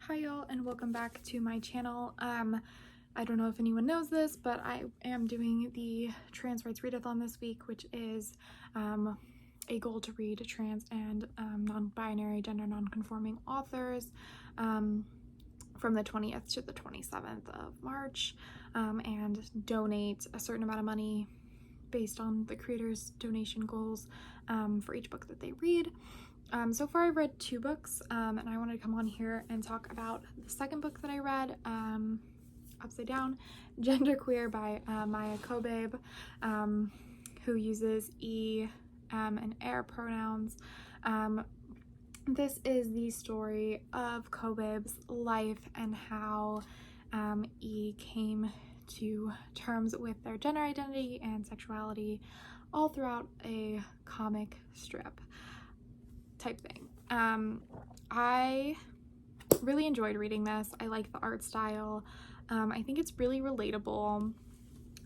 Hi y'all, and welcome back to my channel. I don't know if anyone knows this, but I am doing the Trans Rights Readathon this week, which is a goal to read trans and non-binary, gender non-conforming authors from the 20th to the 27th of March, and donate a certain amount of money based on the creators' donation goals for each book that they read. So far I've read 2 books, and I wanted to come on here and talk about the second book that I read, Upside Down, Genderqueer by Maia Kobabe, who uses E and air pronouns. This is the story of Kobabe's life and how E came to terms with their gender identity and sexuality all throughout a comic strip type thing. I really enjoyed reading this. I like the art style. I think it's really relatable.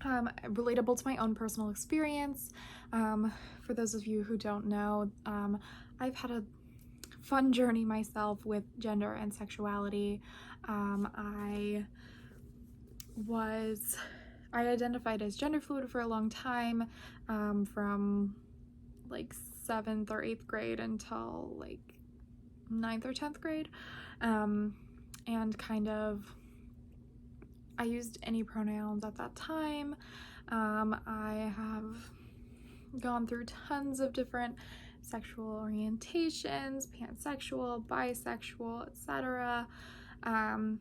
Relatable to my own personal experience. For those of you who don't know, I've had a fun journey myself with gender and sexuality. I identified as gender fluid for a long time, from like 7th or 8th grade until like 9th or 10th grade, and kind of I used any pronouns at that time. I have gone through tons of different sexual orientations, pansexual, bisexual, etc. And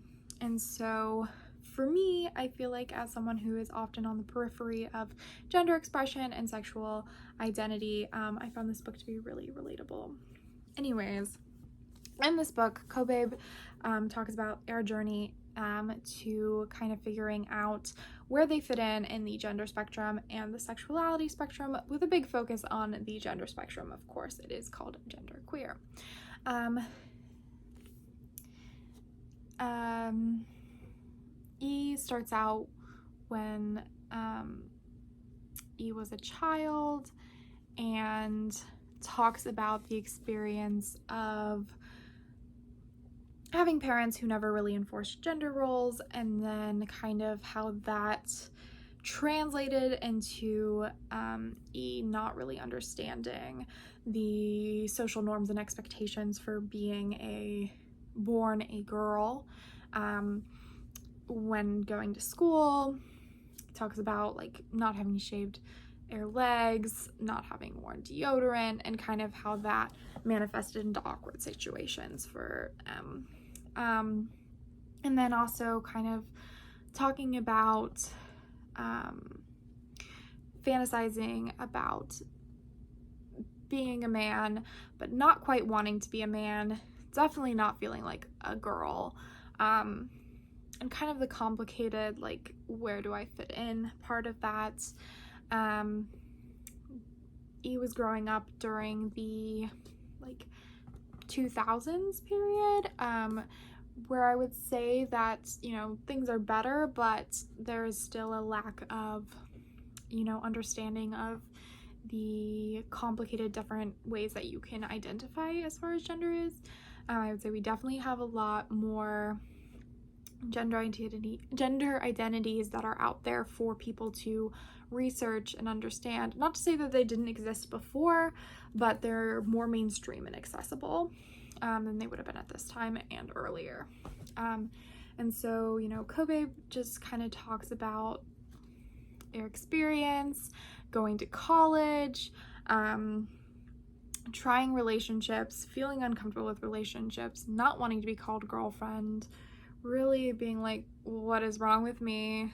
so for me, I feel like as someone who is often on the periphery of gender expression and sexual identity, I found this book to be really relatable. Anyways, in this book, Kobabe talks about their journey to kind of figuring out where they fit in the gender spectrum and the sexuality spectrum, with a big focus on the gender spectrum. Of course, it is called genderqueer. E starts out when E was a child and talks about the experience of having parents who never really enforced gender roles, and then kind of how that translated into E not really understanding the social norms and expectations for being born a girl. When going to school, talks about like not having shaved their legs, not having worn deodorant, and kind of how that manifested into awkward situations for and then also kind of talking about fantasizing about being a man but not quite wanting to be a man, definitely not feeling like a girl, and kind of the complicated, like, where do I fit in part of that. E was growing up during the like 2000s period, where I would say that, you know, things are better, but there is still a lack of, you know, understanding of the complicated different ways that you can identify as far as gender is. I would say we definitely have a lot more gender identities that are out there for people to research and understand. Not to say that they didn't exist before, but they're more mainstream and accessible than they would have been at this time and earlier. And so, you know, Kobabe just kind of talks about their experience going to college, trying relationships, feeling uncomfortable with relationships, not wanting to be called girlfriend, really being like, what is wrong with me?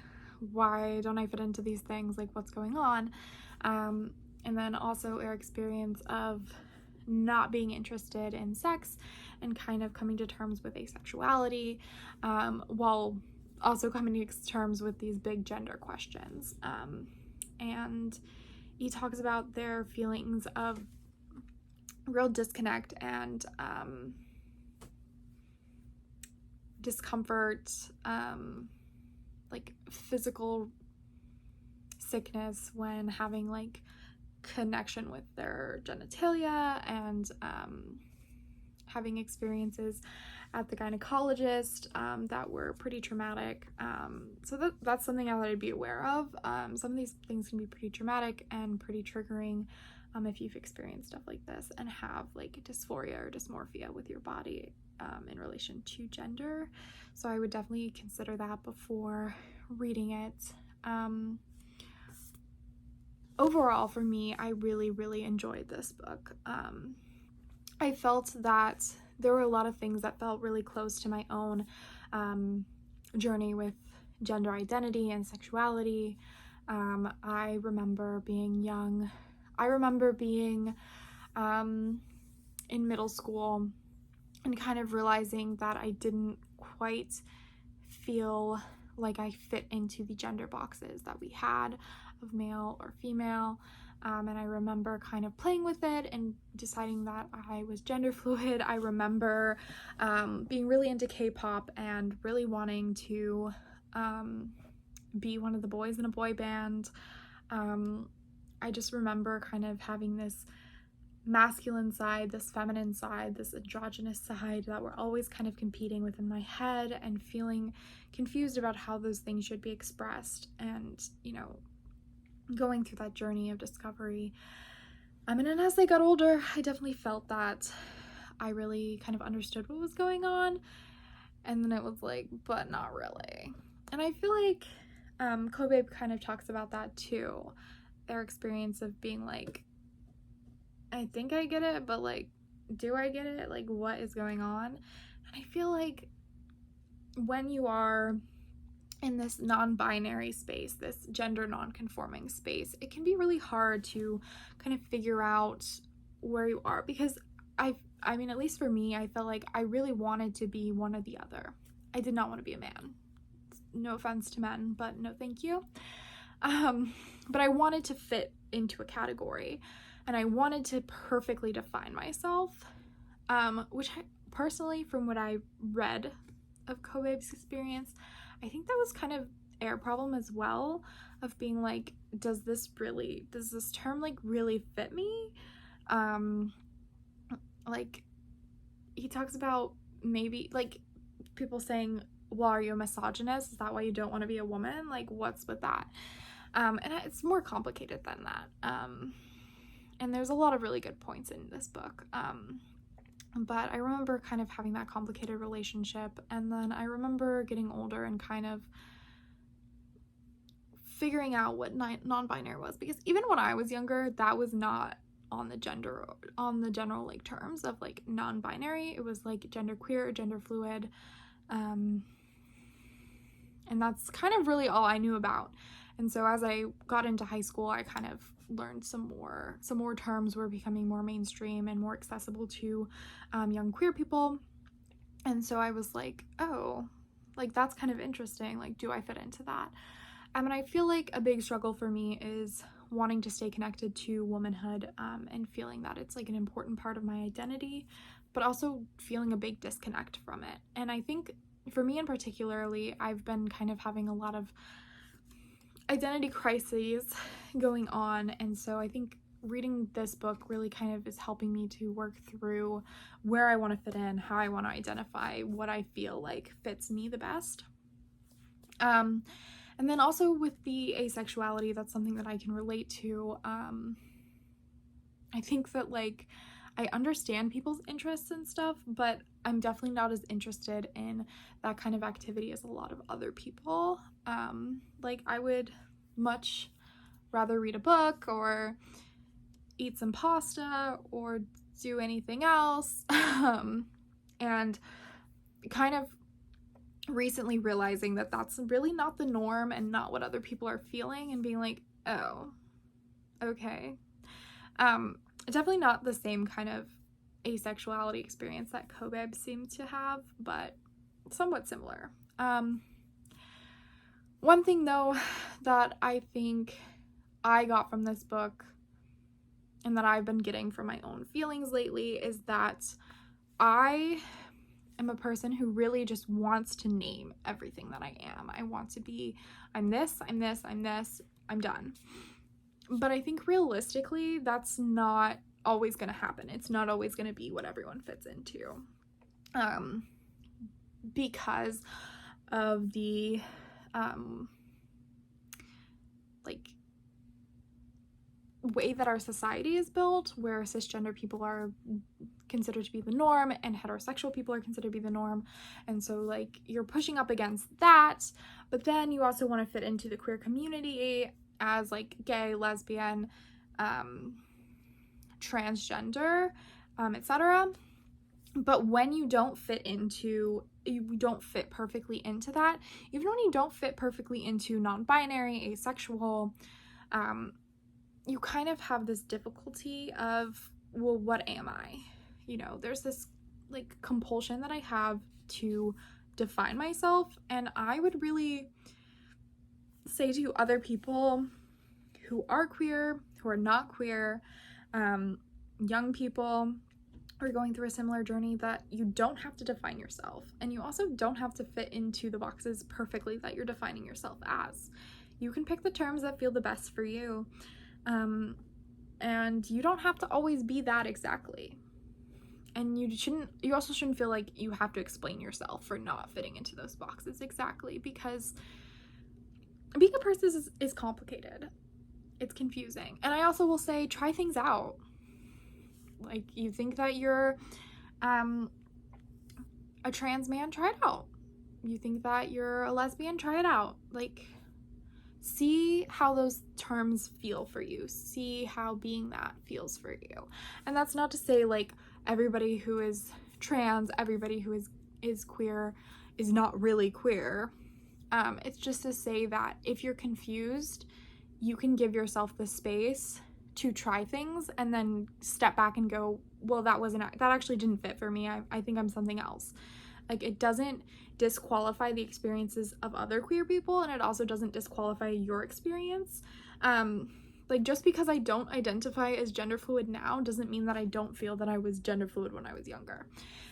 Why don't I fit into these things? Like, what's going on? And then also our experience of not being interested in sex and kind of coming to terms with asexuality, while also coming to terms with these big gender questions. And he talks about their feelings of real disconnect and discomfort, like physical sickness when having like connection with their genitalia, and having experiences at the gynecologist that were pretty traumatic. So that's something that I'd be aware of. Some of these things can be pretty traumatic and pretty triggering if you've experienced stuff like this and have like dysphoria or dysmorphia with your body in relation to gender. So I would definitely consider that before reading it. Overall, for me, I really, really enjoyed this book. I felt that there were a lot of things that felt really close to my own journey with gender identity and sexuality. I remember being young. I remember being in middle school and kind of realizing that I didn't quite feel like I fit into the gender boxes that we had of male or female. And I remember kind of playing with it and deciding that I was gender fluid. I remember being really into K-pop and really wanting to be one of the boys in a boy band. I just remember kind of having this masculine side, this feminine side, this androgynous side that were always kind of competing within my head and feeling confused about how those things should be expressed, and, you know, going through that journey of discovery. And then as I got older, I definitely felt that I really kind of understood what was going on, and then it was like, but not really. And I feel like Kobabe kind of talks about that too, their experience of being like, I think I get it, but like, do I get it? Like, what is going on? And I feel like when you are in this non-binary space, this gender non-conforming space, it can be really hard to kind of figure out where you are, because I mean, at least for me, I felt like I really wanted to be one or the other. I did not want to be a man. No offense to men, but no thank you. But I wanted to fit into a category, and I wanted to perfectly define myself, which I, personally, from what I read of Kobabe's experience, I think that was kind of their problem as well, of being like, does this term like really fit me? Like, he talks about maybe like people saying, well, are you a misogynist? Is that why you don't want to be a woman? Like, what's with that? And it's more complicated than that. And there's a lot of really good points in this book. But I remember kind of having that complicated relationship, and then I remember getting older and kind of figuring out what non-binary was, because even when I was younger, that was not on the general like terms of like non-binary. It was like genderqueer or gender fluid, and that's kind of really all I knew about. And so as I got into high school, I kind of learned some more terms were becoming more mainstream and more accessible to young queer people. And so I was like, oh, like that's kind of interesting. Like, do I fit into that? And I feel like a big struggle for me is wanting to stay connected to womanhood, and feeling that it's like an important part of my identity, but also feeling a big disconnect from it. And I think for me in particularly, I've been kind of having a lot of identity crises going on, and so I think reading this book really kind of is helping me to work through where I want to fit in, how I want to identify, what I feel like fits me the best. And then also with the asexuality, that's something that I can relate to. I think that like I understand people's interests and stuff, but I'm definitely not as interested in that kind of activity as a lot of other people. Like, I would much rather read a book or eat some pasta or do anything else. And kind of recently realizing that that's really not the norm and not what other people are feeling, and being like, oh, okay. Definitely not the same kind of asexuality experience that Kobabe seemed to have, but somewhat similar. One thing though that I think I got from this book, and that I've been getting from my own feelings lately, is that I am a person who really just wants to name everything that I am. I want to be, I'm this, I'm this, I'm this, I'm done. But I think realistically, that's not always going to happen. It's not always going to be what everyone fits into. Because of the like way that our society is built, where cisgender people are considered to be the norm and heterosexual people are considered to be the norm. And so like you're pushing up against that, but then you also want to fit into the queer community as like gay, lesbian, transgender, etc. But when you don't fit perfectly into that, even when you don't fit perfectly into non-binary, asexual, you kind of have this difficulty of, well, what am I? You know, there's this like compulsion that I have to define myself, and I would really say to other people who are queer, who are not queer, young people who are going through a similar journey, that you don't have to define yourself, and you also don't have to fit into the boxes perfectly that you're defining yourself as. You can pick the terms that feel the best for you. And you don't have to always be that exactly. And you also shouldn't feel like you have to explain yourself for not fitting into those boxes exactly, because being a person is complicated. It's confusing. And I also will say, try things out. Like, you think that you're a trans man, try it out. You think that you're a lesbian, try it out. Like, see how those terms feel for you. See how being that feels for you. And that's not to say like everybody who is trans, everybody who is queer is not really queer. It's just to say that if you're confused, you can give yourself the space to try things and then step back and go, well, that actually didn't fit for me. I think I'm something else. Like, it doesn't disqualify the experiences of other queer people, and it also doesn't disqualify your experience. Like, just because I don't identify as gender fluid now doesn't mean that I don't feel that I was gender fluid when I was younger.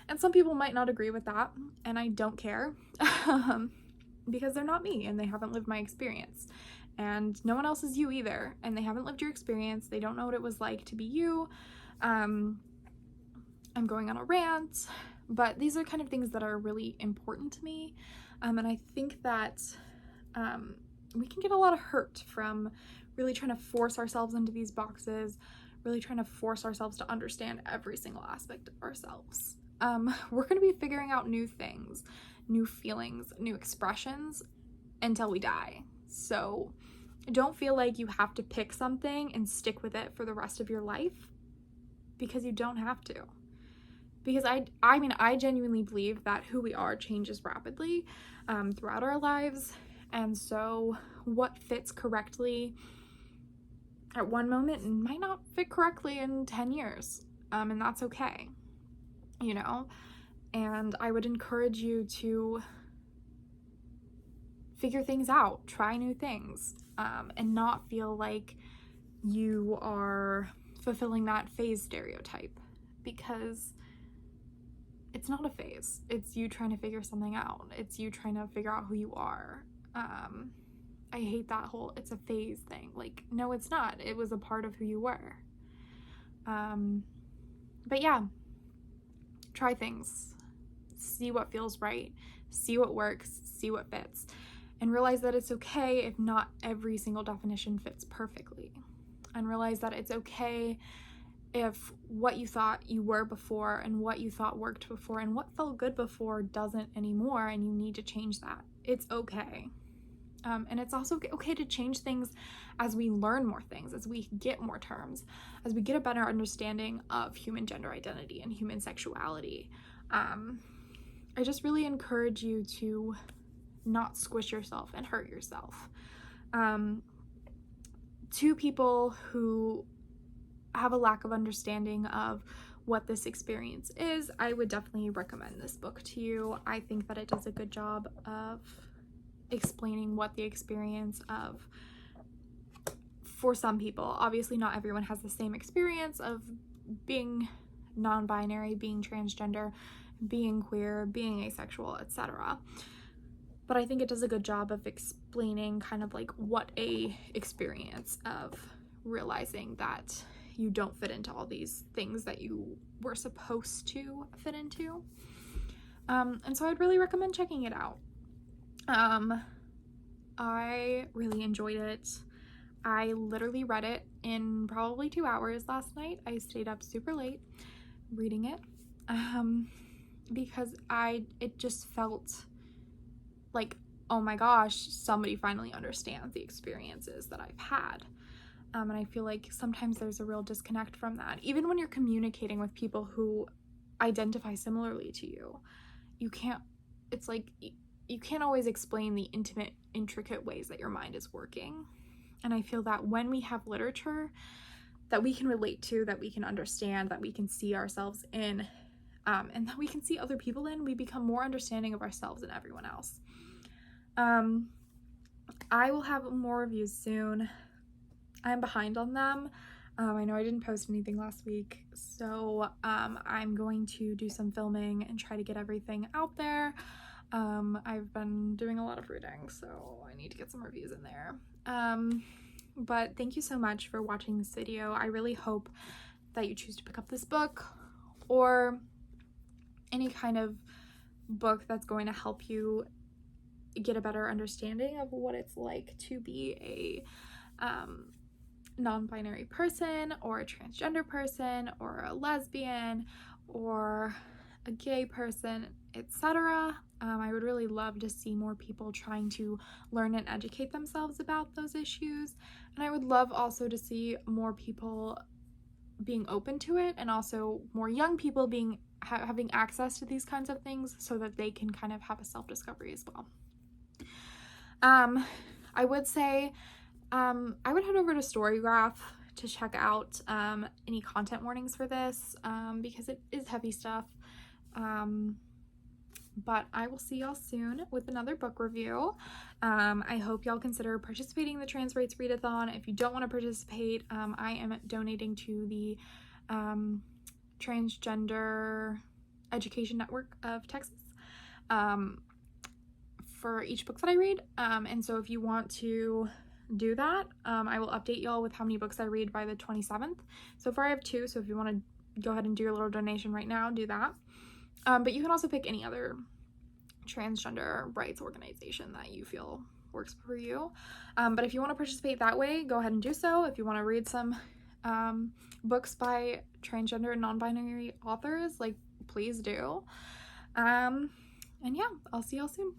And some people might not agree with that, and I don't care, because they're not me and they haven't lived my experience. And no one else is you either, and they haven't lived your experience. They don't know what it was like to be you. I'm going on a rant, but these are kind of things that are really important to me. And I think that we can get a lot of hurt from really trying to force ourselves into these boxes, really trying to force ourselves to understand every single aspect of ourselves. We're going to be figuring out new things, new feelings, new expressions until we die. So don't feel like you have to pick something and stick with it for the rest of your life, because you don't have to. Because I genuinely believe that who we are changes rapidly throughout our lives. And so what fits correctly at one moment might not fit correctly in 10 years. And that's okay, you know? And I would encourage you to figure things out, try new things, and not feel like you are fulfilling that phase stereotype, because it's not a phase. It's you trying to figure something out. It's you trying to figure out who you are. I hate that whole it's a phase thing. Like, no, it's not. It was a part of who you were. But yeah, try things. See what feels right. See what works. See what fits. And realize that it's okay if not every single definition fits perfectly. And realize that it's okay if what you thought you were before and what you thought worked before and what felt good before doesn't anymore, and you need to change that. It's okay. And it's also okay to change things as we learn more things, as we get more terms, as we get a better understanding of human gender identity and human sexuality. I just really encourage you to not squish yourself and hurt yourself. To people who have a lack of understanding of what this experience is, I would definitely recommend this book to you. I think that it does a good job of explaining what the experience of, for some people, obviously not everyone has the same experience of being non-binary, being transgender, being queer, being asexual, etc. But I think it does a good job of explaining kind of like what a experience of realizing that you don't fit into all these things that you were supposed to fit into. And so I'd really recommend checking it out. I really enjoyed it. I literally read it in probably 2 hours last night. I stayed up super late reading it because it just felt like, oh my gosh, somebody finally understands the experiences that I've had. And I feel like sometimes there's a real disconnect from that. Even when you're communicating with people who identify similarly to you, you can't always explain the intimate, intricate ways that your mind is working. And I feel that when we have literature that we can relate to, that we can understand, that we can see ourselves in, and that we can see other people in, we become more understanding of ourselves and everyone else. I will have more reviews soon. I'm behind on them. I know I didn't post anything last week, so I'm going to do some filming and try to get everything out there. I've been doing a lot of reading, so I need to get some reviews in there. But thank you so much for watching this video. I really hope that you choose to pick up this book or any kind of book that's going to help you get a better understanding of what it's like to be a non-binary person, or a transgender person, or a lesbian, or a gay person, etc. I would really love to see more people trying to learn and educate themselves about those issues, and I would love also to see more people being open to it, and also more young people having access to these kinds of things so that they can kind of have a self-discovery as well. I would say I would head over to Storygraph to check out any content warnings for this, because it is heavy stuff. But I will see y'all soon with another book review. I hope y'all consider participating in the Trans Rights Readathon. If you don't want to participate, I am donating to the Transgender Education Network of Texas for each book that I read. And so if you want to do that, I will update y'all with how many books I read by the 27th. So far I have 2, so if you want to go ahead and do your little donation right now, do that. But you can also pick any other transgender rights organization that you feel works for you. But if you want to participate that way, go ahead and do so. If you want to read some books by transgender and non-binary authors, like, please do. And yeah, I'll see y'all soon.